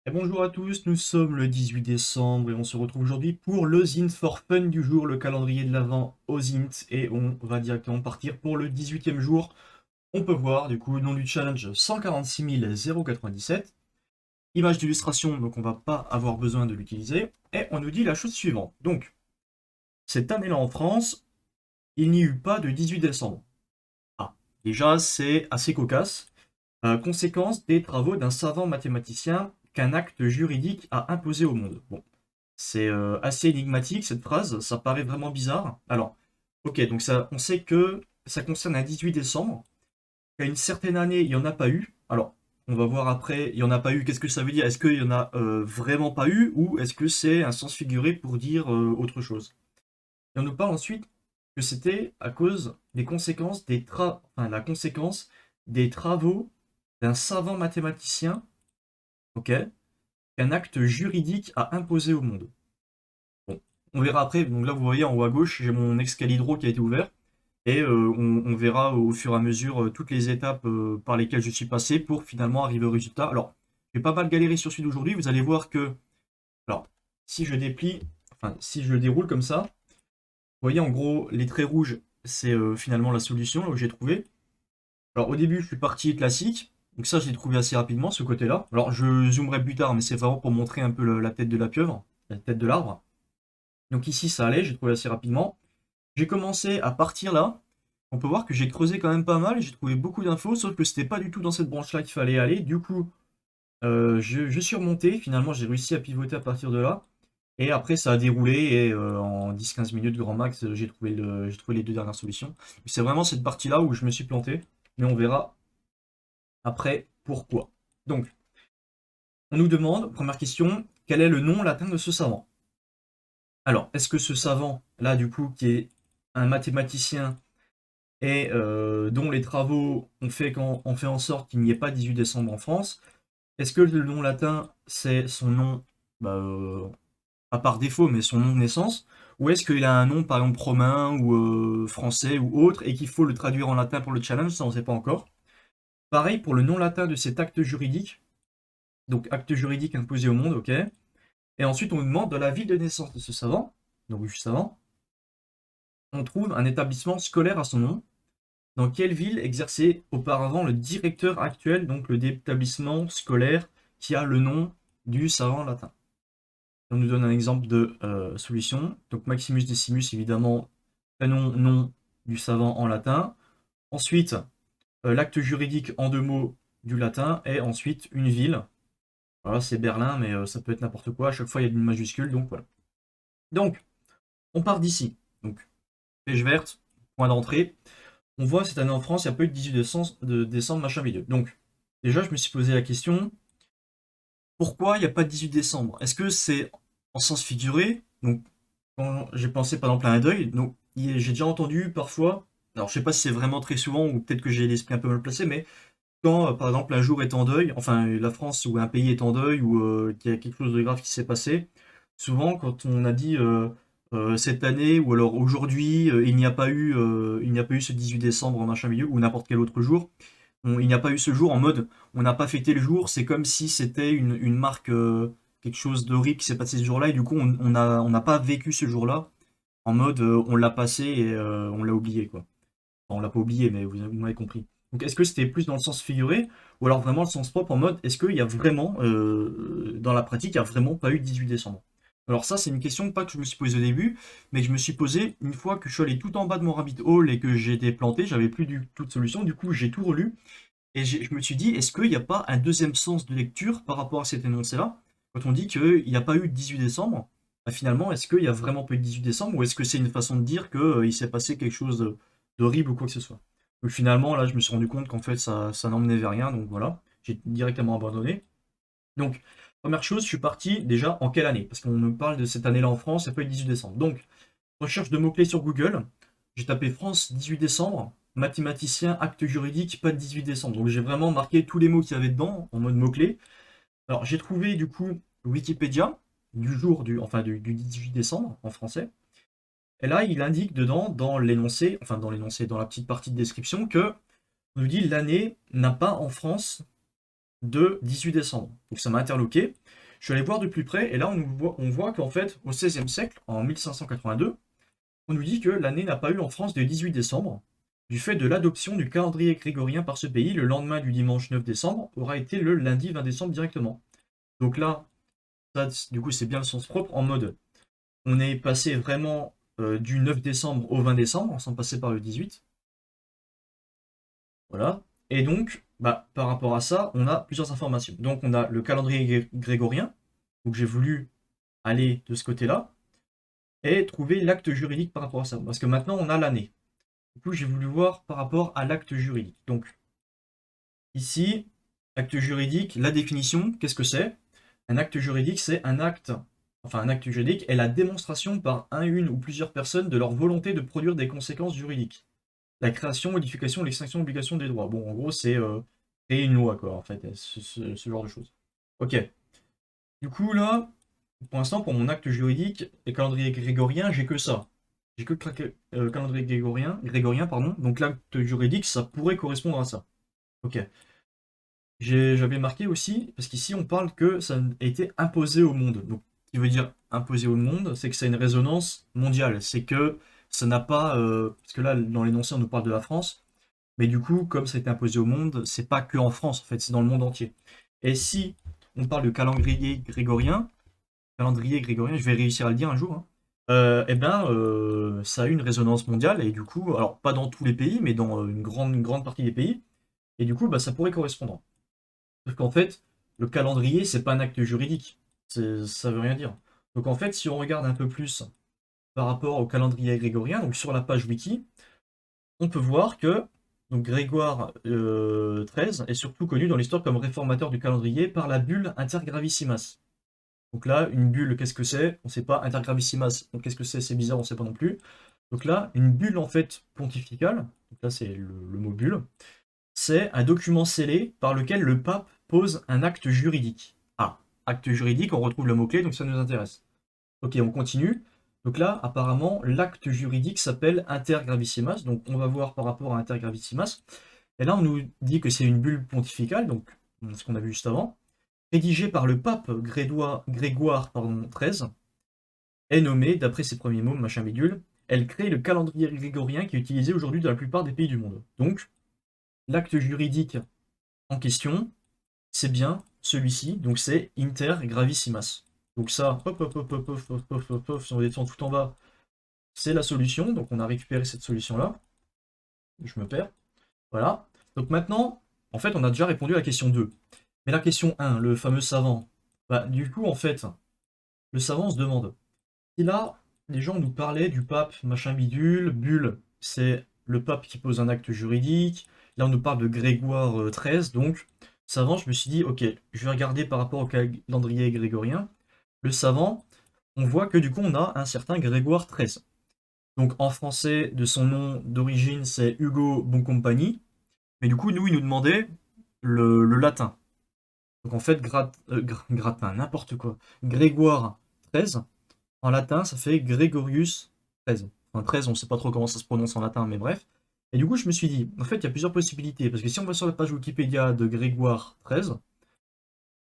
Et bonjour à tous, nous sommes le 18 décembre et on se retrouve aujourd'hui pour le Zint for Fun du jour, le calendrier de l'Avent au Zint, et on va directement partir pour le 18e jour. On peut voir du coup le nom du challenge 146 097, image d'illustration, donc on va pas avoir besoin de l'utiliser, et on nous dit la chose suivante. Donc, cette année-là en France, il n'y eut pas de 18 décembre. Ah, déjà c'est assez cocasse. Conséquence des travaux d'un savant mathématicien qu'un acte juridique a imposé au monde. Bon, c'est assez énigmatique cette phrase, ça paraît vraiment bizarre. Alors, ok, donc ça, on sait que ça concerne un 18 décembre, qu'à une certaine année, il n'y en a pas eu. Alors, on va voir après, il n'y en a pas eu, qu'est-ce que ça veut dire? Est-ce qu'il n'y en a vraiment pas eu ou est-ce que c'est un sens figuré pour dire autre chose? Et on nous parle ensuite que c'était à cause des conséquences enfin, la conséquence des travaux d'un savant mathématicien, ok, qu'un acte juridique a imposé au monde. Bon, on verra après. Donc là, vous voyez en haut à gauche, j'ai mon Excalibro qui a été ouvert. Et on verra au fur et à mesure toutes les étapes par lesquelles je suis passé pour finalement arriver au résultat. Alors, j'ai pas mal galéré sur celui d'aujourd'hui. Vous allez voir que, alors, si je déplie, enfin, si je le déroule comme ça, vous voyez en gros, les traits rouges, c'est finalement la solution là où j'ai trouvé. Alors, au début, je suis parti classique. Donc ça, je l'ai trouvé assez rapidement, ce côté-là. Alors, je zoomerai plus tard, mais c'est vraiment pour montrer un peu la tête de la pieuvre, la tête de l'arbre. Donc ici, ça allait, j'ai trouvé assez rapidement. J'ai commencé à partir là. On peut voir que j'ai creusé quand même pas mal, j'ai trouvé beaucoup d'infos, sauf que c'était pas du tout dans cette branche-là qu'il fallait aller. Du coup, je suis remonté, finalement j'ai réussi à pivoter à partir de là. Et après ça a déroulé et en 10-15 minutes grand max, j'ai trouvé les deux dernières solutions. C'est vraiment cette partie-là où je me suis planté, mais on verra après pourquoi. Donc, on nous demande, première question, quel est le nom latin de ce savant? Alors, est-ce que ce savant, là du coup, qui est un mathématicien et dont les travaux ont fait en sorte qu'il n'y ait pas 18 décembre en France. Est-ce que le nom latin, c'est son nom, bah, pas par défaut, mais son nom de naissance? Ou est-ce qu'il a un nom, par exemple, romain ou français ou autre, et qu'il faut le traduire en latin pour le challenge? Ça, on ne sait pas encore. Pareil pour le nom latin de cet acte juridique. Donc, acte juridique imposé au monde, ok. Et ensuite, on nous demande de la ville de naissance de ce savant, donc juste avant. On trouve un établissement scolaire à son nom. Dans quelle ville exerçait auparavant le directeur actuel, donc le d'établissement scolaire qui a le nom du savant latin? On nous donne un exemple de solution. Donc Maximus Decimus, évidemment, prénom, nom du savant en latin. Ensuite, l'acte juridique en deux mots du latin. Et ensuite, une ville. Voilà, c'est Berlin, mais ça peut être n'importe quoi. À chaque fois, il y a une majuscule, donc voilà. Donc, on part d'ici. Donc, pêche verte, point d'entrée. On voit cette année en France, il n'y a pas eu de 18 décembre, machin bidule. Donc, déjà, je me suis posé la question, pourquoi il n'y a pas de 18 décembre? Est-ce que c'est en sens figuré? Donc, quand j'ai pensé par exemple à un deuil, donc j'ai déjà entendu parfois, alors je sais pas si c'est vraiment très souvent ou peut-être que j'ai l'esprit un peu mal placé, mais quand par exemple un jour est en deuil, enfin la France ou un pays est en deuil ou qu'il y a quelque chose de grave qui s'est passé, souvent quand on a dit cette année ou alors aujourd'hui il n'y a pas eu ce 18 décembre en machin milieu ou n'importe quel autre jour, il n'y a pas eu ce jour en mode on n'a pas fêté le jour, c'est comme si c'était une marque, quelque chose d'horrible qui s'est passé ce jour-là, et du coup on n'a pas vécu ce jour-là en mode on l'a passé et on l'a oublié quoi. Enfin, on l'a pas oublié, mais vous m'avez compris. Donc est-ce que c'était plus dans le sens figuré ou alors vraiment le sens propre en mode est-ce qu'il y a vraiment, dans la pratique, il n'y a vraiment pas eu de 18 décembre? Alors ça, c'est une question pas que je me suis posée au début, mais que je me suis posée une fois que je suis allé tout en bas de mon rabbit hole et que j'ai été planté, j'avais plus du tout de solution, du coup j'ai tout relu et je me suis dit, est-ce qu'il n'y a pas un deuxième sens de lecture par rapport à cet énoncé-là? Quand on dit qu'il n'y a pas eu de 18 décembre, bah finalement, est-ce qu'il n'y a vraiment pas eu de 18 décembre ou est-ce que c'est une façon de dire qu'il s'est passé quelque chose d'horrible ou quoi que ce soit? Donc finalement, là, je me suis rendu compte qu'en fait, ça n'emmenait vers rien, donc voilà, j'ai directement abandonné. Donc, première chose, je suis parti déjà en quelle année? Parce qu'on me parle de cette année-là en France, il n'y a pas eu de 18 décembre. Donc, recherche de mots-clés sur Google. J'ai tapé France 18 décembre, mathématicien, acte juridique, pas de 18 décembre. Donc j'ai vraiment marqué tous les mots qu'il y avait dedans en mode mots-clés. Alors j'ai trouvé du coup Wikipédia du 18 décembre en français. Et là, il indique dedans, dans la petite partie de description, que on nous dit l'année n'a pas en France de 18 décembre. Donc ça m'a interloqué. Je suis allé voir de plus près, et là on voit qu'en fait, au XVIe siècle, en 1582, on nous dit que l'année n'a pas eu en France de 18 décembre. Du fait de l'adoption du calendrier grégorien par ce pays, le lendemain du dimanche 9 décembre aura été le lundi 20 décembre directement. Donc là, ça, du coup, c'est bien le sens propre, en mode, on est passé vraiment du 9 décembre au 20 décembre, sans passer par le 18. Voilà. Et donc, bah, par rapport à ça, on a plusieurs informations. Donc, on a le calendrier grégorien. Donc, j'ai voulu aller de ce côté-là et trouver l'acte juridique par rapport à ça. Parce que maintenant, on a l'année. Du coup, j'ai voulu voir par rapport à l'acte juridique. Donc, ici, acte juridique, la définition, qu'est-ce que c'est? Un acte juridique, c'est un acte, enfin un acte juridique est la démonstration par un, une ou plusieurs personnes de leur volonté de produire des conséquences juridiques. La création, modification, l'extinction, obligation des droits. Bon, en gros, c'est créer une loi, quoi, en fait, ce genre de choses. Ok. Du coup, là, pour l'instant, pour mon acte juridique et calendrier grégorien, j'ai que ça. J'ai que le calendrier grégorien, pardon. Donc l'acte juridique, ça pourrait correspondre à ça. Ok. J'avais marqué aussi, parce qu'ici on parle que ça a été imposé au monde. Donc, ce qui veut dire imposé au monde, c'est que ça a une résonance mondiale. C'est que ça n'a pas. Parce que là, dans l'énoncé, on nous parle de la France. Mais du coup, comme ça a été imposé au monde, c'est pas que en France, en fait, c'est dans le monde entier. Et si on parle de calendrier grégorien, je vais réussir à le dire un jour, hein, eh ben, ça a une résonance mondiale. Et du coup, alors pas dans tous les pays, mais dans une grande partie des pays. Et du coup, bah, ça pourrait correspondre. Parce qu'en fait, le calendrier, c'est pas un acte juridique. Ça veut rien dire. Donc en fait, si on regarde un peu plus par rapport au calendrier grégorien, donc sur la page wiki, on peut voir que donc Grégoire XIII est surtout connu dans l'histoire comme réformateur du calendrier par la bulle Intergravissimas. Donc là, une bulle, qu'est-ce que c'est? On ne sait pas. Intergravissimas, donc qu'est-ce que c'est? C'est bizarre, on ne sait pas non plus. Donc là, une bulle en fait pontificale, donc là c'est le mot bulle, c'est un document scellé par lequel le pape pose un acte juridique. Ah, acte juridique, on retrouve le mot-clé, donc ça nous intéresse. Ok, on continue. Donc là, apparemment, l'acte juridique s'appelle Intergravissimas. Donc on va voir par rapport à Intergravissimas. Et là, on nous dit que c'est une bulle pontificale, donc ce qu'on a vu juste avant, rédigée par le pape Grégoire XIII, est nommée, d'après ses premiers mots, machin bidule, elle crée le calendrier grégorien qui est utilisé aujourd'hui dans la plupart des pays du monde. Donc, l'acte juridique en question, c'est bien celui-ci, donc c'est Inter Gravissimas. Donc ça, hop, hop, hop, hop, hop, hop, hop, hop, hop, si on descend tout en bas, c'est la solution, donc on a récupéré cette solution-là. Je me perds. Voilà. Donc maintenant, en fait, on a déjà répondu à la question 2. Mais la question 1, le fameux savant, bah, du coup, en fait, le savant se demande, si là, les gens nous parlaient du pape machin bidule, bulle, c'est le pape qui pose un acte juridique. Là, on nous parle de Grégoire XIII, donc savant, je me suis dit, ok, je vais regarder par rapport au calendrier grégorien. Le savant, on voit que du coup, on a un certain Grégoire XIII. Donc en français, de son nom d'origine, c'est Hugo Boncompagnie. Mais du coup, nous, il nous demandait le latin. Donc en fait, gratin, n'importe quoi. Grégoire XIII, en latin, ça fait Gregorius XIII. Enfin, 13, on ne sait pas trop comment ça se prononce en latin, mais bref. Et du coup, je me suis dit, en fait, il y a plusieurs possibilités. Parce que si on va sur la page Wikipédia de Grégoire XIII,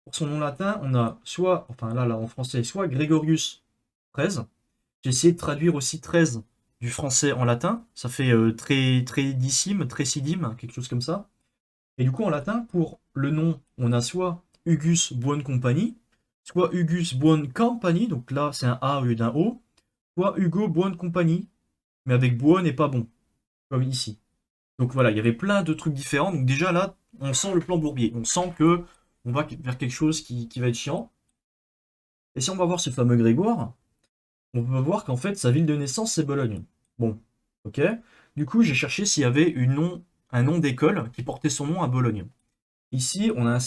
pour son nom latin, on a soit, enfin là, en français, soit Gregorius XIII. J'ai essayé de traduire aussi 13 du français en latin. Ça fait trédissime, trécidime, quelque chose comme ça. Et du coup, en latin, pour le nom, on a soit Hugus Buon Compagnie, soit Hugus Buon Compagnie, donc là c'est un A au lieu d'un O, soit Hugo Buon Compagnie, mais avec Buon et pas bon, comme ici. Donc voilà, il y avait plein de trucs différents. Donc déjà là, on sent le plan Bourbier. On sent que on va vers quelque chose qui va être chiant. Et si on va voir ce fameux Grégoire, on peut voir qu'en fait sa ville de naissance c'est Bologne. Bon, ok. Du coup, j'ai cherché s'il y avait un nom d'école qui portait son nom à Bologne. Ici, on a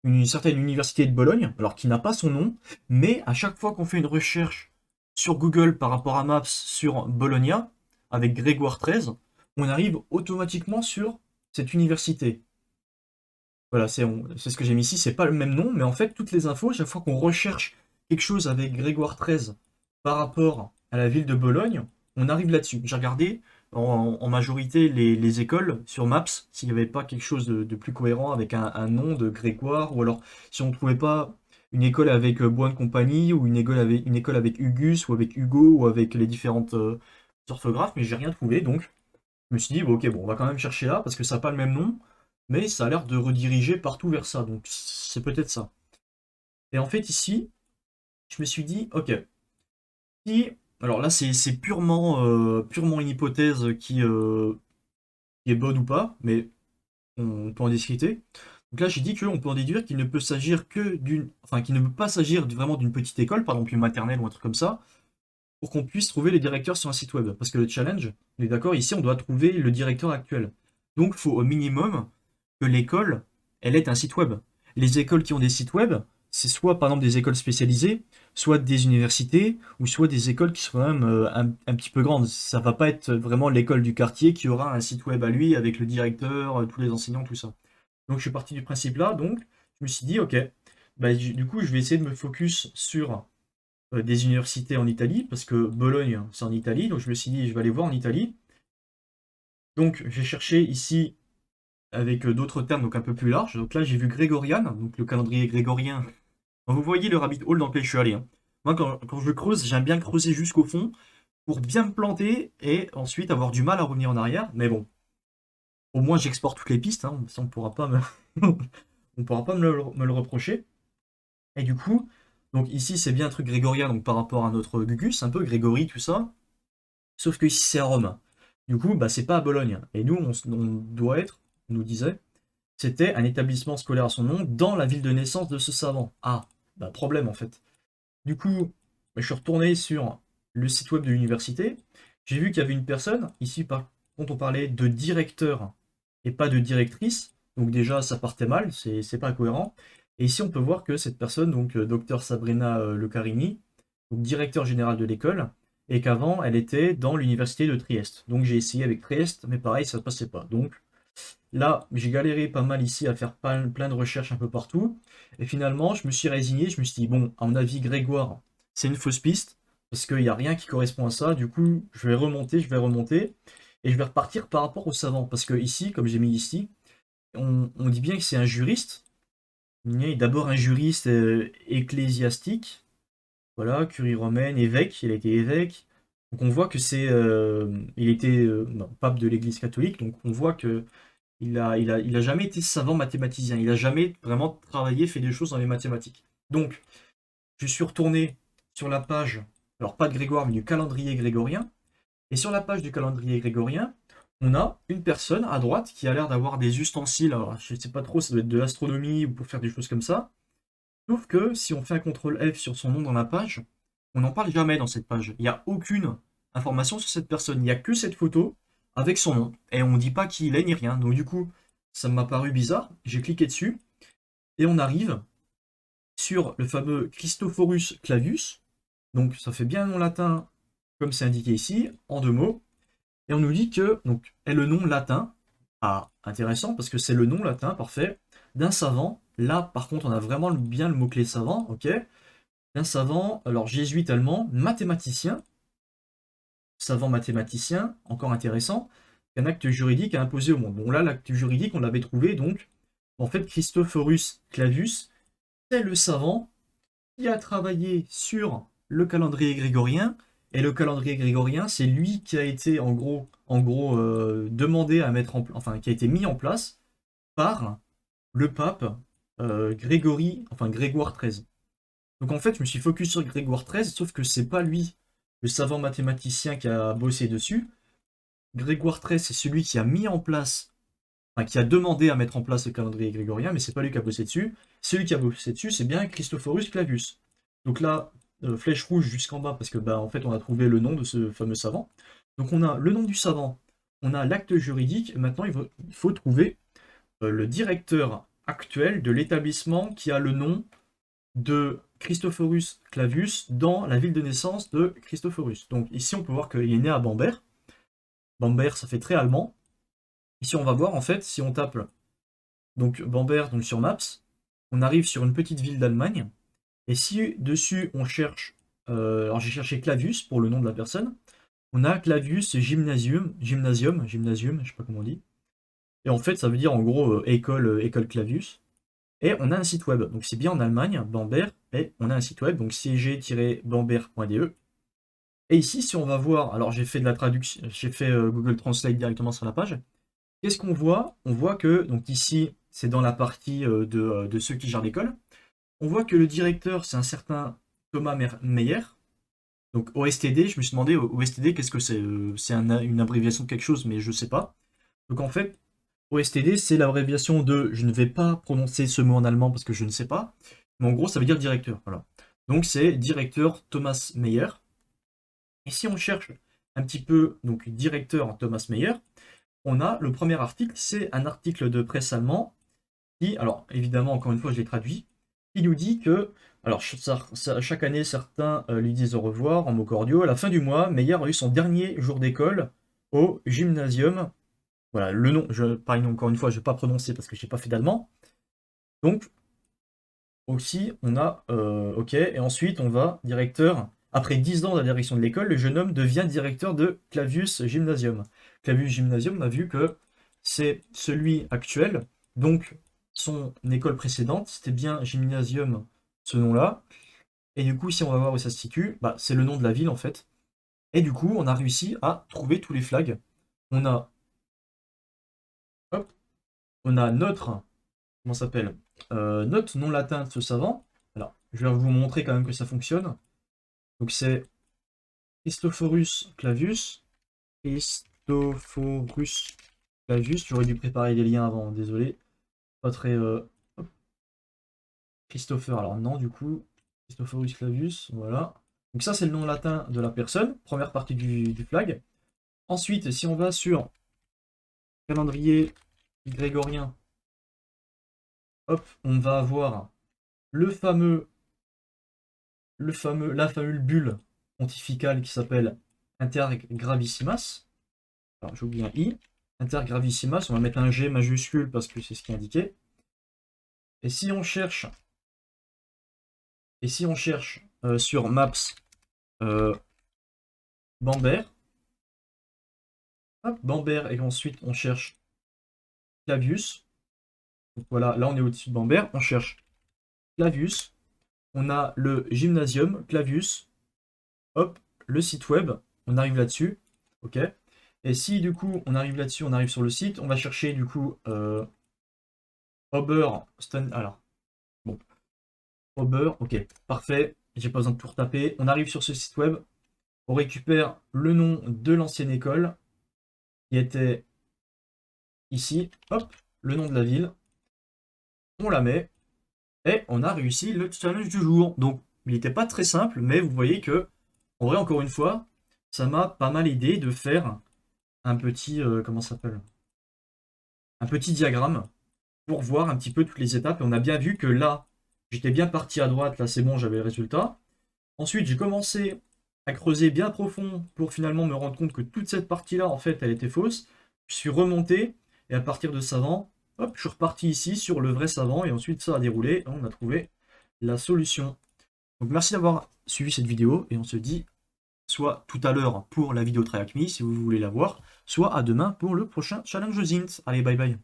une certaine université de Bologne, alors qui n'a pas son nom, mais à chaque fois qu'on fait une recherche sur Google par rapport à Maps sur Bologna, avec Grégoire XIII, on arrive automatiquement sur cette université. Voilà, c'est ce que j'ai mis ici, c'est pas le même nom, mais en fait, toutes les infos, chaque fois qu'on recherche quelque chose avec Grégoire XIII par rapport à la ville de Bologne, on arrive là-dessus. J'ai regardé, en majorité les écoles sur Maps, s'il n'y avait pas quelque chose de plus cohérent avec un nom de Grégoire, ou alors si on ne trouvait pas une école avec Boine Compagnie, ou une école avec Ugus, ou avec Hugo, ou avec les différentes orthographes, mais j'ai rien trouvé, donc je me suis dit, bon, ok, bon, on va quand même chercher là, parce que ça n'a pas le même nom, mais ça a l'air de rediriger partout vers ça, donc c'est peut-être ça. Et en fait, ici, je me suis dit, ok, si... Alors là, c'est purement une hypothèse qui est bonne ou pas, mais on peut en discuter. Donc là, j'ai dit qu'on peut en déduire qu'il ne peut s'agir que d'une... Enfin, qu'il ne peut pas s'agir vraiment d'une petite école, par exemple une maternelle ou un truc comme ça, pour qu'on puisse trouver les directeurs sur un site web. Parce que le challenge, on est d'accord, ici, on doit trouver le directeur actuel. Donc, il faut au minimum que l'école, elle ait un site web. Les écoles qui ont des sites web, c'est soit par exemple des écoles spécialisées, soit des universités, ou soit des écoles qui sont quand même un petit peu grandes. Ça va pas être vraiment l'école du quartier qui aura un site web à lui avec le directeur, tous les enseignants, tout ça. Donc je suis parti du principe là, donc je me suis dit, ok, bah, du coup je vais essayer de me focus sur des universités en Italie, parce que Bologne c'est en Italie, donc je me suis dit je vais aller voir en Italie. Donc j'ai cherché ici avec d'autres termes donc un peu plus larges. Donc là j'ai vu Grégorian, donc le calendrier grégorien. Vous voyez le rabbit hole dans lequel je suis allé, hein. Moi quand je creuse, j'aime bien creuser jusqu'au fond pour bien me planter et ensuite avoir du mal à revenir en arrière. Mais bon, au moins j'exporte toutes les pistes, hein, ça on pourra pas me... on pourra pas me le reprocher. Et du coup, donc ici c'est bien un truc grégorien donc par rapport à notre Gugus, un peu Grégory, tout ça. Sauf que ici c'est à Rome. Du coup, bah c'est pas à Bologne. Et nous, on doit être, on nous disait, c'était un établissement scolaire à son nom dans la ville de naissance de ce savant. Ah, bah problème en fait. Du coup, je suis retourné sur le site web de l'université. J'ai vu qu'il y avait une personne, ici par contre on parlait de directeur et pas de directrice. Donc déjà ça partait mal, c'est pas cohérent. Et ici on peut voir que cette personne, donc Dr Sabrina Lecarini, donc directeur général de l'école, et qu'avant elle était dans l'université de Trieste. Donc j'ai essayé avec Trieste, mais pareil ça ne passait pas. Donc là, j'ai galéré pas mal ici à faire plein de recherches un peu partout. Et finalement, je me suis résigné. Je me suis dit, bon, à mon avis, Grégoire, c'est une fausse piste. Parce qu'il n'y a rien qui correspond à ça. Du coup, je vais remonter, je vais remonter. Et je vais repartir par rapport au savant. Parce que ici, comme j'ai mis ici, on dit bien que c'est un juriste. Il est d'abord un juriste ecclésiastique. Voilà, curie romaine, évêque. Il a été évêque. Donc on voit que il était non, pape de l'Église catholique. Donc on voit que il a jamais été savant mathématicien. Il a jamais vraiment travaillé, fait des choses dans les mathématiques. Donc, je suis retourné sur la page, alors pas de Grégoire, mais du calendrier grégorien. Et sur la page du calendrier grégorien, on a une personne à droite qui a l'air d'avoir des ustensiles. Alors, je ne sais pas trop, ça doit être de l'astronomie ou pour faire des choses comme ça. Sauf que si on fait un CTRL F sur son nom dans la page, on n'en parle jamais dans cette page. Il n'y a aucune information sur cette personne. Il n'y a que cette photo avec son nom. Et on ne dit pas qui il est ni rien. Donc du coup, ça m'a paru bizarre. J'ai cliqué dessus. Et on arrive sur le fameux Christophorus Clavius. Donc ça fait bien un nom latin, comme c'est indiqué ici, en deux mots. Et on nous dit que donc, est le nom latin. Ah, intéressant, parce que c'est le nom latin, parfait, d'un savant. Là, par contre, on a vraiment bien le mot-clé savant, ok? Un savant, alors jésuite allemand, mathématicien, savant mathématicien, encore intéressant, qu'un acte juridique a imposé au monde. Bon là, l'acte juridique, on l'avait trouvé, donc, en fait, Christophorus Clavius, c'est le savant qui a travaillé sur le calendrier grégorien, et le calendrier grégorien, c'est lui qui a été, demandé à mettre enfin, qui a été mis en place par le pape Grégoire XIII. Donc en fait, je me suis focus sur Grégoire XIII, sauf que c'est pas lui, le savant mathématicien qui a bossé dessus. Grégoire XIII, c'est celui qui a mis en place, enfin qui a demandé à mettre en place le calendrier grégorien, mais c'est pas lui qui a bossé dessus. Celui qui a bossé dessus, c'est bien Christophorus Clavius. Donc là, flèche rouge jusqu'en bas, parce que bah en fait on a trouvé le nom de ce fameux savant. Donc on a le nom du savant, on a l'acte juridique, et maintenant il faut trouver le directeur actuel de l'établissement qui a le nom de Christophorus Clavius dans la ville de naissance de Christophorus. Donc ici, on peut voir qu'il est né à Bamberg. Bamberg, ça fait très allemand. Ici, on va voir, en fait, si on tape donc Bamberg donc sur Maps, on arrive sur une petite ville d'Allemagne. Et si dessus, on cherche... alors j'ai cherché Clavius pour le nom de la personne. On a Clavius Gymnasium, je sais pas comment on dit. Et en fait, ça veut dire en gros école Clavius. Et on a un site web, donc c'est bien en Allemagne, Bamberg, et on a un site web, donc cg-bamberg.de. Et ici, si on va voir, alors j'ai fait de la traduction, j'ai fait Google Translate directement sur la page. Qu'est-ce qu'on voit? On voit que, donc ici, c'est dans la partie de ceux qui gèrent l'école. On voit que le directeur, c'est un certain Thomas Meyer. Donc OSTD, je me suis demandé, OSTD, qu'est-ce que c'est? C'est une abréviation de quelque chose, mais je sais pas. Donc en fait, OSTD, c'est l'abréviation de, je ne vais pas prononcer ce mot en allemand parce que je ne sais pas, mais en gros, ça veut dire directeur. Voilà. Donc c'est directeur Thomas Meyer. Et si on cherche un petit peu, donc directeur Thomas Meyer, on a le premier article, c'est un article de presse allemand qui, alors évidemment, encore une fois, je l'ai traduit, qui nous dit que, alors chaque année, certains lui disent au revoir en mots cordiaux. À la fin du mois, Meyer a eu son dernier jour d'école au gymnasium. Voilà, le nom, pareil, encore une fois, je ne vais pas prononcer parce que je n'ai pas fait d'allemand. Donc, aussi, on a, ok, et ensuite, on va, directeur, après 10 ans de la direction de l'école, le jeune homme devient directeur de Clavius Gymnasium. Clavius Gymnasium, on a vu que c'est celui actuel, donc son école précédente, c'était bien Gymnasium, ce nom-là. Et du coup, si on va voir où ça se situe, bah, c'est le nom de la ville en fait. Et du coup, on a réussi à trouver tous les flags. On a, hop, on a notre, comment ça s'appelle, notre nom latin de ce savant. Alors, je vais vous montrer quand même que ça fonctionne. Donc c'est Christophorus Clavius. Christophorus Clavius. J'aurais dû préparer les liens avant, désolé. Pas très. Christopher, alors non, du coup. Christophorus Clavius, voilà. Donc ça, c'est le nom latin de la personne, première partie du flag. Ensuite, si on va sur calendrier grégorien, hop, on va avoir le fameux, la fameuse bulle pontificale qui s'appelle Intergravissimas. Alors j'ai oublié un I. Intergravissimas, on va mettre un G majuscule parce que c'est ce qui est indiqué. Et si on cherche, sur Maps Bamberg, hop, Bamberg, et ensuite on cherche Clavius. Donc voilà, là on est au-dessus de Bamberg, on cherche Clavius. On a le gymnasium, Clavius, hop, le site web, on arrive là-dessus, ok. Et si du coup on arrive là-dessus, on arrive sur le site, on va chercher du coup alors, bon, Ober, ok, parfait, j'ai pas besoin de tout retaper. On arrive sur ce site web, on récupère le nom de l'ancienne école qui était ici, hop, le nom de la ville, on la met, et on a réussi le challenge du jour. Donc, il n'était pas très simple, mais vous voyez que, en vrai, encore une fois, ça m'a pas mal aidé de faire un petit, comment ça s'appelle? Un petit diagramme pour voir un petit peu toutes les étapes. Et on a bien vu que là, j'étais bien parti à droite, là c'est bon, j'avais le résultat. Ensuite, j'ai commencé à creuser bien profond pour finalement me rendre compte que toute cette partie-là, en fait, elle était fausse. Je suis remonté, et à partir de savant, hop, je suis reparti ici sur le vrai savant, et ensuite ça a déroulé, et on a trouvé la solution. Donc merci d'avoir suivi cette vidéo, et on se dit soit tout à l'heure pour la vidéo Try Hack Me, si vous voulez la voir, soit à demain pour le prochain challenge Zint. Allez, bye bye.